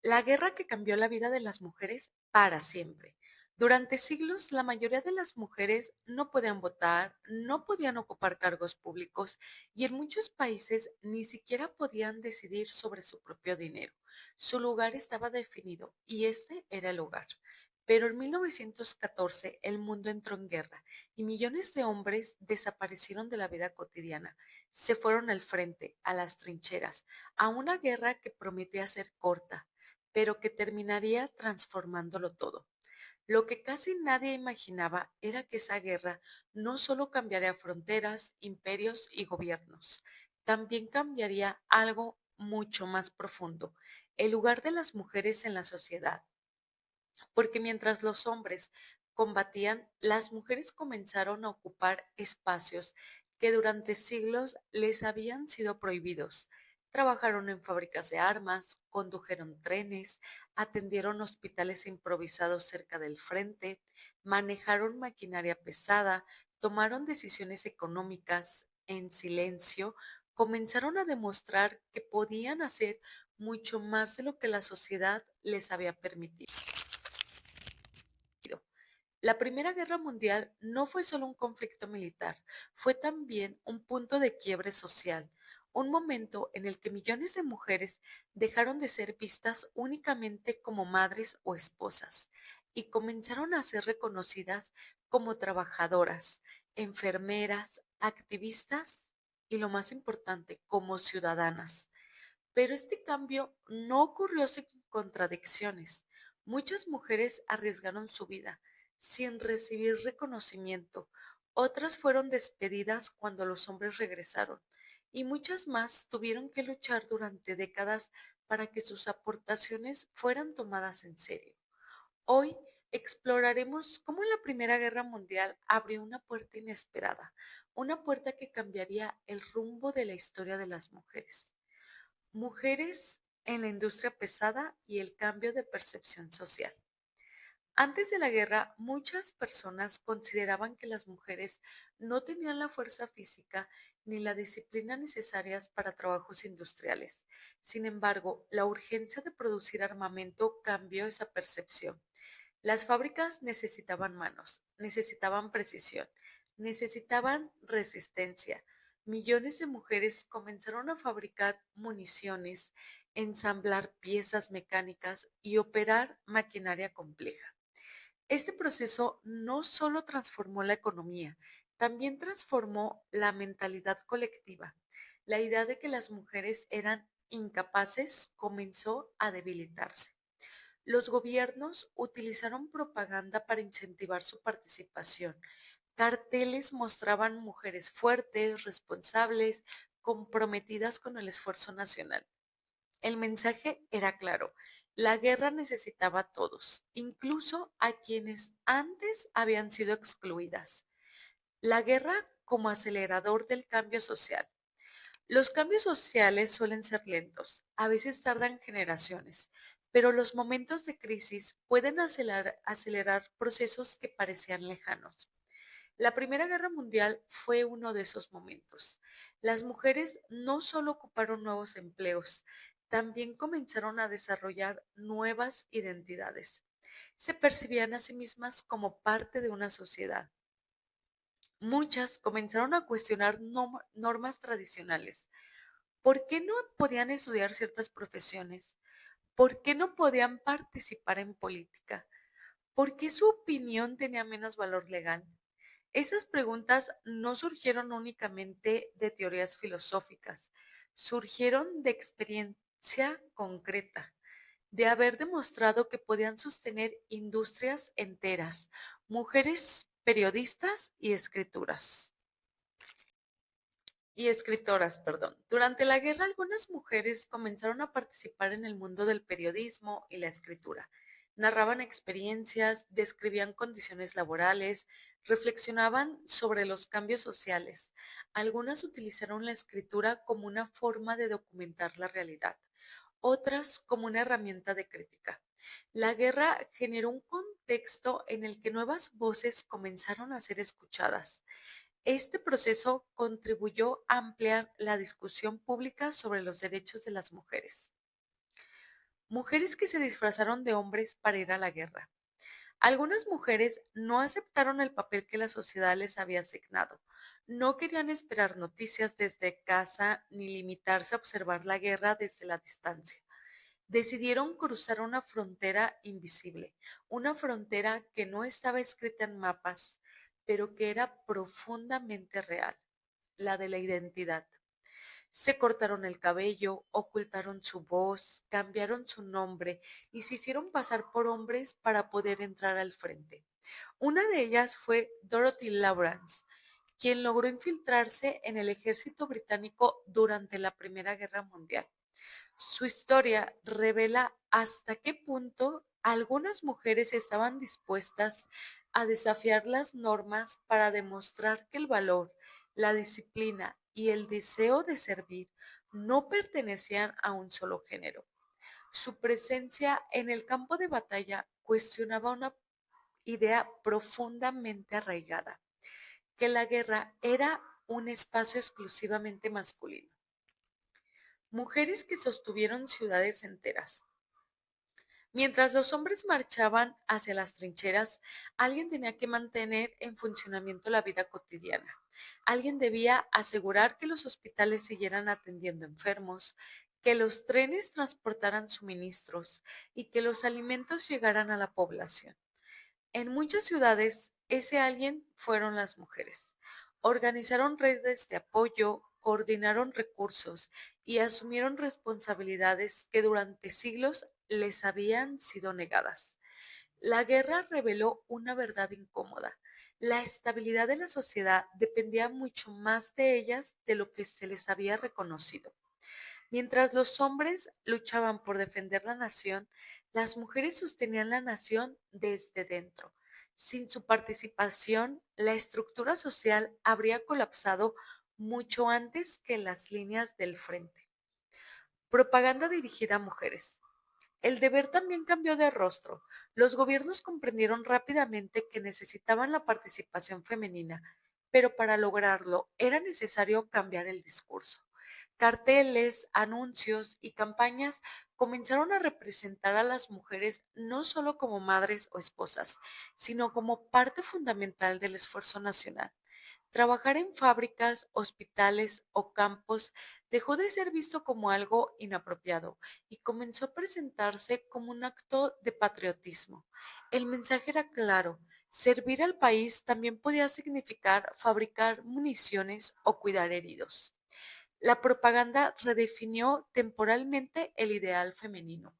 La guerra que cambió la vida de las mujeres para siempre. Durante siglos, la mayoría de las mujeres no podían votar, no podían ocupar cargos públicos y en muchos países ni siquiera podían decidir sobre su propio dinero. Su lugar estaba definido y este era el hogar. Pero en 1914 el mundo entró en guerra y millones de hombres desaparecieron de la vida cotidiana. Se fueron al frente, a las trincheras, a una guerra que prometía ser corta, pero que terminaría transformándolo todo. Lo que casi nadie imaginaba era que esa guerra no solo cambiaría fronteras, imperios y gobiernos, también cambiaría algo mucho más profundo, el lugar de las mujeres en la sociedad. Porque mientras los hombres combatían, las mujeres comenzaron a ocupar espacios que durante siglos les habían sido prohibidos. Trabajaron en fábricas de armas, condujeron trenes, atendieron hospitales improvisados cerca del frente, manejaron maquinaria pesada, tomaron decisiones económicas en silencio, comenzaron a demostrar que podían hacer mucho más de lo que la sociedad les había permitido. La Primera Guerra Mundial no fue solo un conflicto militar, fue también un punto de quiebre social, un momento en el que millones de mujeres dejaron de ser vistas únicamente como madres o esposas y comenzaron a ser reconocidas como trabajadoras, enfermeras, activistas y, lo más importante, como ciudadanas. Pero este cambio no ocurrió sin contradicciones. Muchas mujeres arriesgaron su vida sin recibir reconocimiento. Otras fueron despedidas cuando los hombres regresaron y muchas más tuvieron que luchar durante décadas para que sus aportaciones fueran tomadas en serio. Hoy exploraremos cómo la Primera Guerra Mundial abrió una puerta inesperada, una puerta que cambiaría el rumbo de la historia de las mujeres. Mujeres en la industria pesada y el cambio de percepción social. Antes de la guerra, muchas personas consideraban que las mujeres no tenían la fuerza física ni la disciplina necesarias para trabajos industriales. Sin embargo, la urgencia de producir armamento cambió esa percepción. Las fábricas necesitaban manos, necesitaban precisión, necesitaban resistencia. Millones de mujeres comenzaron a fabricar municiones, ensamblar piezas mecánicas y operar maquinaria compleja. Este proceso no solo transformó la economía, también transformó la mentalidad colectiva. La idea de que las mujeres eran incapaces comenzó a debilitarse. Los gobiernos utilizaron propaganda para incentivar su participación. Carteles mostraban mujeres fuertes, responsables, comprometidas con el esfuerzo nacional. El mensaje era claro: la guerra necesitaba a todos, incluso a quienes antes habían sido excluidas. La guerra como acelerador del cambio social. Los cambios sociales suelen ser lentos, a veces tardan generaciones, pero los momentos de crisis pueden acelerar procesos que parecían lejanos. La Primera Guerra Mundial fue uno de esos momentos. Las mujeres no solo ocuparon nuevos empleos, también comenzaron a desarrollar nuevas identidades. Se percibían a sí mismas como parte de una sociedad. Muchas comenzaron a cuestionar normas tradicionales. ¿Por qué no podían estudiar ciertas profesiones? ¿Por qué no podían participar en política? ¿Por qué su opinión tenía menos valor legal? Esas preguntas no surgieron únicamente de teorías filosóficas, surgieron de experiencia concreta, de haber demostrado que podían sostener industrias enteras, mujeres periodistas y escritoras, perdón. Durante la guerra, algunas mujeres comenzaron a participar en el mundo del periodismo y la escritura. Narraban experiencias, describían condiciones laborales, reflexionaban sobre los cambios sociales. Algunas utilizaron la escritura como una forma de documentar la realidad, otras como una herramienta de crítica. La guerra generó un contexto en el que nuevas voces comenzaron a ser escuchadas. Este proceso contribuyó a ampliar la discusión pública sobre los derechos de las mujeres. mujeres que se disfrazaron de hombres para ir a la guerra. Algunas mujeres no aceptaron el papel que la sociedad les había asignado. No querían esperar noticias desde casa ni limitarse a observar la guerra desde la distancia. Decidieron cruzar una frontera invisible, una frontera que no estaba escrita en mapas, pero que era profundamente real, la de la identidad. Se cortaron el cabello, ocultaron su voz, cambiaron su nombre y se hicieron pasar por hombres para poder entrar al frente. Una de ellas fue Dorothy Lawrence, quien logró infiltrarse en el ejército británico durante la Primera Guerra Mundial. Su historia revela hasta qué punto algunas mujeres estaban dispuestas a desafiar las normas para demostrar que el valor, la disciplina y el deseo de servir no pertenecían a un solo género. Su presencia en el campo de batalla cuestionaba una idea profundamente arraigada, que la guerra era un espacio exclusivamente masculino. Mujeres que sostuvieron ciudades enteras. Mientras los hombres marchaban hacia las trincheras, alguien tenía que mantener en funcionamiento la vida cotidiana. Alguien debía asegurar que los hospitales siguieran atendiendo enfermos, que los trenes transportaran suministros y que los alimentos llegaran a la población. En muchas ciudades, ese alguien fueron las mujeres. Organizaron redes de apoyo, coordinaron recursos y asumieron responsabilidades que durante siglos les habían sido negadas. La guerra reveló una verdad incómoda. La estabilidad de la sociedad dependía mucho más de ellas de lo que se les había reconocido. Mientras los hombres luchaban por defender la nación, las mujeres sostenían la nación desde dentro. Sin su participación, la estructura social habría colapsado mucho antes que las líneas del frente. Propaganda dirigida a mujeres. El deber también cambió de rostro. Los gobiernos comprendieron rápidamente que necesitaban la participación femenina, pero para lograrlo era necesario cambiar el discurso. Carteles, anuncios y campañas comenzaron a representar a las mujeres no solo como madres o esposas, sino como parte fundamental del esfuerzo nacional. Trabajar en fábricas, hospitales o campos dejó de ser visto como algo inapropiado y comenzó a presentarse como un acto de patriotismo. El mensaje era claro: servir al país también podía significar fabricar municiones o cuidar heridos. La propaganda redefinió temporalmente el ideal femenino,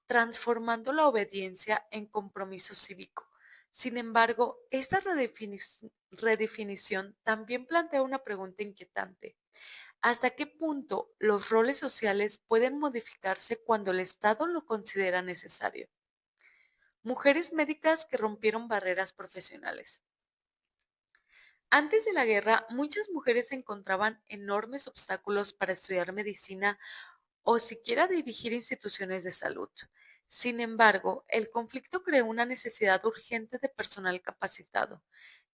transformando la obediencia en compromiso cívico. Sin embargo, esta redefinición también plantea una pregunta inquietante. ¿Hasta qué punto los roles sociales pueden modificarse cuando el Estado lo considera necesario? Mujeres médicas que rompieron barreras profesionales. Antes de la guerra, muchas mujeres encontraban enormes obstáculos para estudiar medicina o siquiera dirigir instituciones de salud. Sin embargo, el conflicto creó una necesidad urgente de personal capacitado.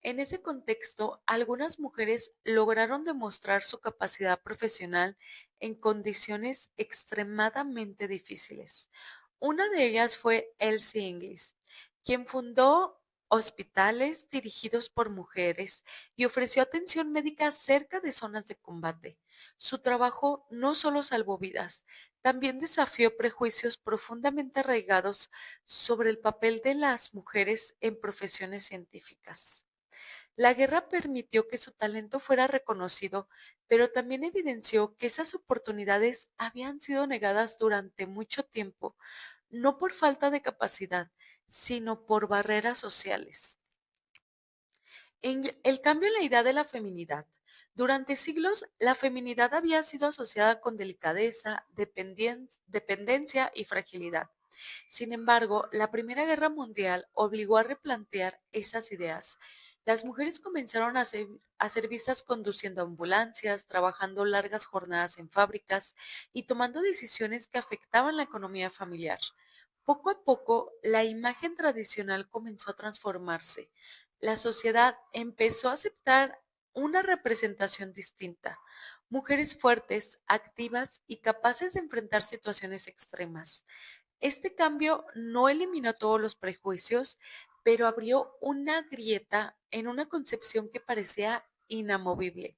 En ese contexto, algunas mujeres lograron demostrar su capacidad profesional en condiciones extremadamente difíciles. Una de ellas fue Elsie Inglis, quien fundó hospitales dirigidos por mujeres y ofreció atención médica cerca de zonas de combate. Su trabajo no solo salvó vidas, también desafió prejuicios profundamente arraigados sobre el papel de las mujeres en profesiones científicas. La guerra permitió que su talento fuera reconocido, pero también evidenció que esas oportunidades habían sido negadas durante mucho tiempo, no por falta de capacidad, sino por barreras sociales. En el cambio en la idea de la feminidad. Durante siglos, la feminidad había sido asociada con delicadeza, dependencia y fragilidad. Sin embargo, la Primera Guerra Mundial obligó a replantear esas ideas. Las mujeres comenzaron a ser vistas conduciendo ambulancias, trabajando largas jornadas en fábricas y tomando decisiones que afectaban la economía familiar. Poco a poco, la imagen tradicional comenzó a transformarse. La sociedad empezó a aceptar una representación distinta: mujeres fuertes, activas y capaces de enfrentar situaciones extremas. Este cambio no eliminó todos los prejuicios, pero abrió una grieta en una concepción que parecía inamovible.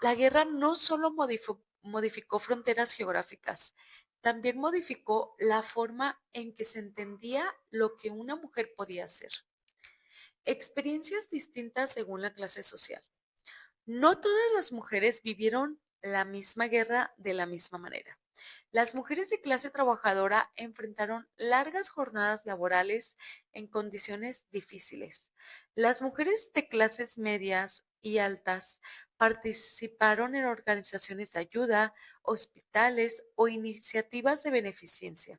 La guerra no solo modificó fronteras geográficas, también modificó la forma en que se entendía lo que una mujer podía hacer. Experiencias distintas según la clase social. No todas las mujeres vivieron la misma guerra de la misma manera. Las mujeres de clase trabajadora enfrentaron largas jornadas laborales en condiciones difíciles. Las mujeres de clases medias y altas participaron en organizaciones de ayuda, hospitales o iniciativas de beneficencia.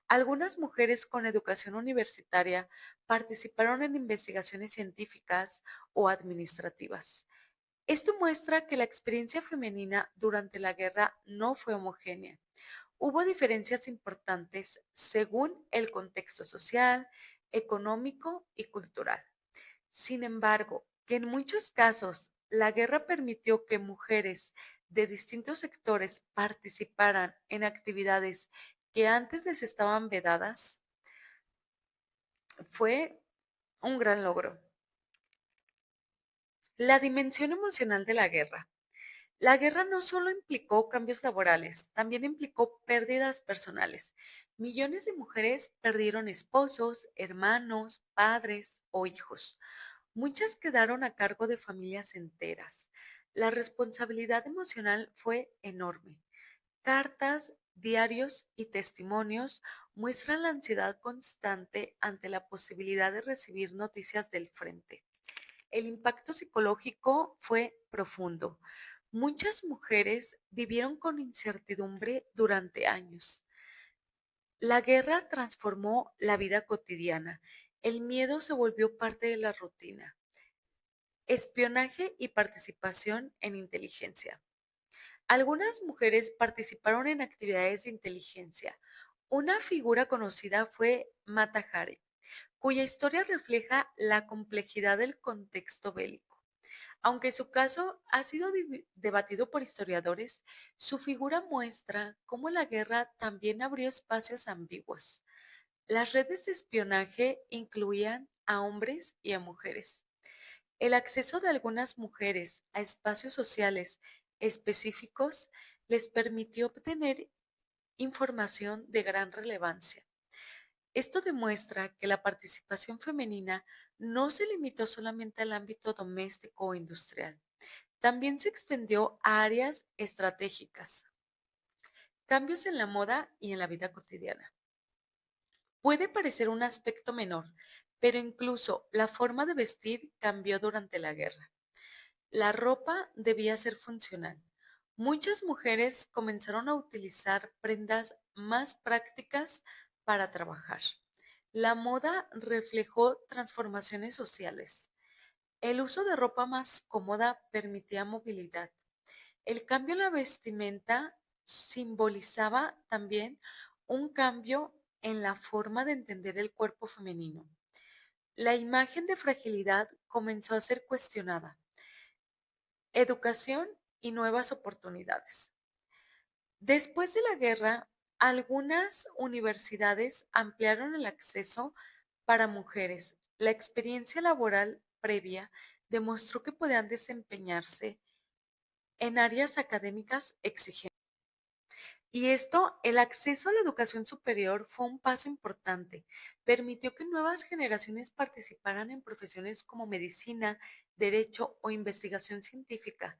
Algunas mujeres con educación universitaria participaron en investigaciones científicas o administrativas. Esto muestra que la experiencia femenina durante la guerra no fue homogénea. Hubo diferencias importantes según el contexto social, económico y cultural. Sin embargo, que en muchos casos la guerra permitió que mujeres de distintos sectores participaran en actividades que antes les estaban vedadas, fue un gran logro. La dimensión emocional de la guerra. La guerra no solo implicó cambios laborales, también implicó pérdidas personales. Millones de mujeres perdieron esposos, hermanos, padres o hijos. Muchas quedaron a cargo de familias enteras. La responsabilidad emocional fue enorme. Cartas, diarios y testimonios muestran la ansiedad constante ante la posibilidad de recibir noticias del frente. El impacto psicológico fue profundo. Muchas mujeres vivieron con incertidumbre durante años. La guerra transformó la vida cotidiana. El miedo se volvió parte de la rutina. Espionaje y participación en inteligencia. Algunas mujeres participaron en actividades de inteligencia. Una figura conocida fue Mata Hari, cuya historia refleja la complejidad del contexto bélico. Aunque su caso ha sido debatido por historiadores, su figura muestra cómo la guerra también abrió espacios ambiguos. Las redes de espionaje incluían a hombres y a mujeres. El acceso de algunas mujeres a espacios sociales específicos les permitió obtener información de gran relevancia. Esto demuestra que la participación femenina no se limitó solamente al ámbito doméstico o industrial, también se extendió a áreas estratégicas. Cambios en la moda y en la vida cotidiana. Puede parecer un aspecto menor, pero incluso la forma de vestir cambió durante la guerra. La ropa debía ser funcional. Muchas mujeres comenzaron a utilizar prendas más prácticas para trabajar. La moda reflejó transformaciones sociales. El uso de ropa más cómoda permitía movilidad. El cambio en la vestimenta simbolizaba también un cambio en la forma de entender el cuerpo femenino. La imagen de fragilidad comenzó a ser cuestionada. Educación y nuevas oportunidades. Después de la guerra, algunas universidades ampliaron el acceso para mujeres. La experiencia laboral previa demostró que podían desempeñarse en áreas académicas exigentes. Y esto, el acceso a la educación superior fue un paso importante. Permitió que nuevas generaciones participaran en profesiones como medicina, derecho o investigación científica.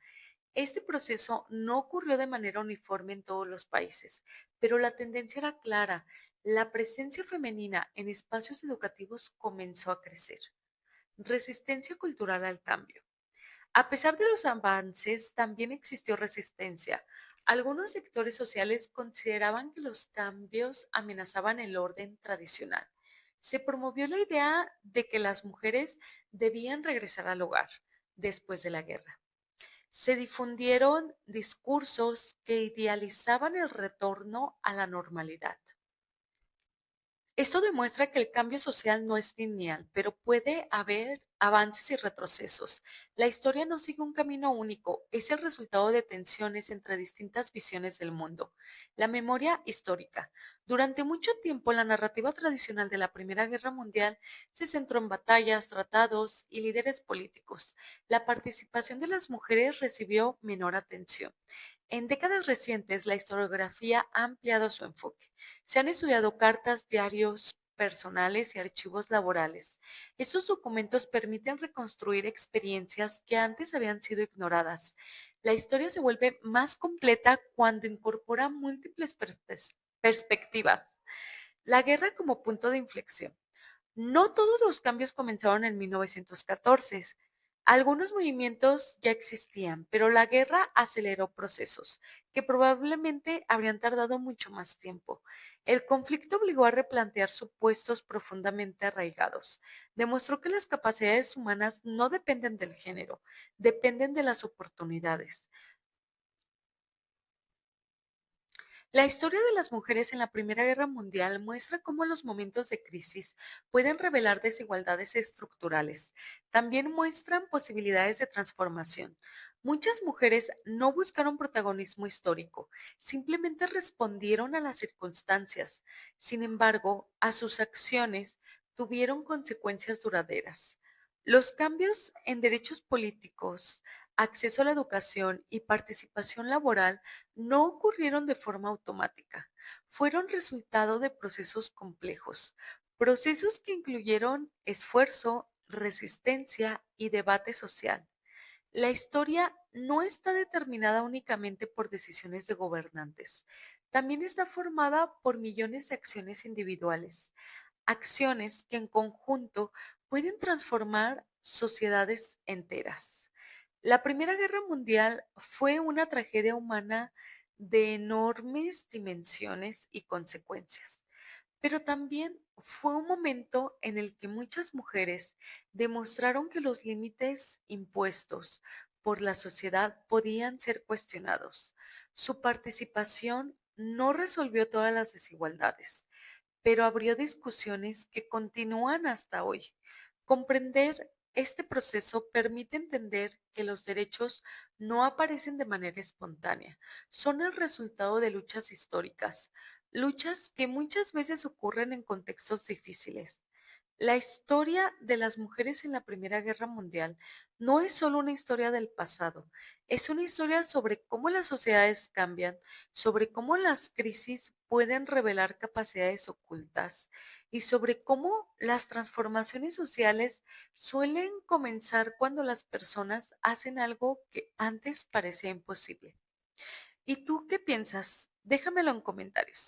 Este proceso no ocurrió de manera uniforme en todos los países, pero la tendencia era clara. La presencia femenina en espacios educativos comenzó a crecer. Resistencia cultural al cambio. A pesar de los avances, también existió resistencia. Algunos sectores sociales consideraban que los cambios amenazaban el orden tradicional. Se promovió la idea de que las mujeres debían regresar al hogar después de la guerra. Se difundieron discursos que idealizaban el retorno a la normalidad. Esto demuestra que el cambio social no es lineal, pero puede haber avances y retrocesos. La historia no sigue un camino único, es el resultado de tensiones entre distintas visiones del mundo. La memoria histórica. Durante mucho tiempo, la narrativa tradicional de la Primera Guerra Mundial se centró en batallas, tratados y líderes políticos. La participación de las mujeres recibió menor atención. En décadas recientes, la historiografía ha ampliado su enfoque. Se han estudiado cartas, diarios personales y archivos laborales. Estos documentos permiten reconstruir experiencias que antes habían sido ignoradas. La historia se vuelve más completa cuando incorpora múltiples perspectivas. La guerra como punto de inflexión. No todos los cambios comenzaron en 1914. Algunos movimientos ya existían, pero la guerra aceleró procesos que probablemente habrían tardado mucho más tiempo. El conflicto obligó a replantear supuestos profundamente arraigados. Demostró que las capacidades humanas no dependen del género, dependen de las oportunidades. La historia de las mujeres en la Primera Guerra Mundial muestra cómo los momentos de crisis pueden revelar desigualdades estructurales. También muestran posibilidades de transformación. Muchas mujeres no buscaron protagonismo histórico, simplemente respondieron a las circunstancias. Sin embargo, a sus acciones tuvieron consecuencias duraderas. Los cambios en derechos políticos, acceso a la educación y participación laboral no ocurrieron de forma automática, fueron resultado de procesos complejos, procesos que incluyeron esfuerzo, resistencia y debate social. La historia no está determinada únicamente por decisiones de gobernantes, también está formada por millones de acciones individuales, acciones que en conjunto pueden transformar sociedades enteras. La Primera Guerra Mundial fue una tragedia humana de enormes dimensiones y consecuencias, pero también fue un momento en el que muchas mujeres demostraron que los límites impuestos por la sociedad podían ser cuestionados. Su participación no resolvió todas las desigualdades, pero abrió discusiones que continúan hasta hoy. Comprender este proceso permite entender que los derechos no aparecen de manera espontánea, son el resultado de luchas históricas, luchas que muchas veces ocurren en contextos difíciles. La historia de las mujeres en la Primera Guerra Mundial no es solo una historia del pasado, es una historia sobre cómo las sociedades cambian, sobre cómo las crisis pueden revelar capacidades ocultas y sobre cómo las transformaciones sociales suelen comenzar cuando las personas hacen algo que antes parecía imposible. ¿Y tú qué piensas? Déjamelo en comentarios.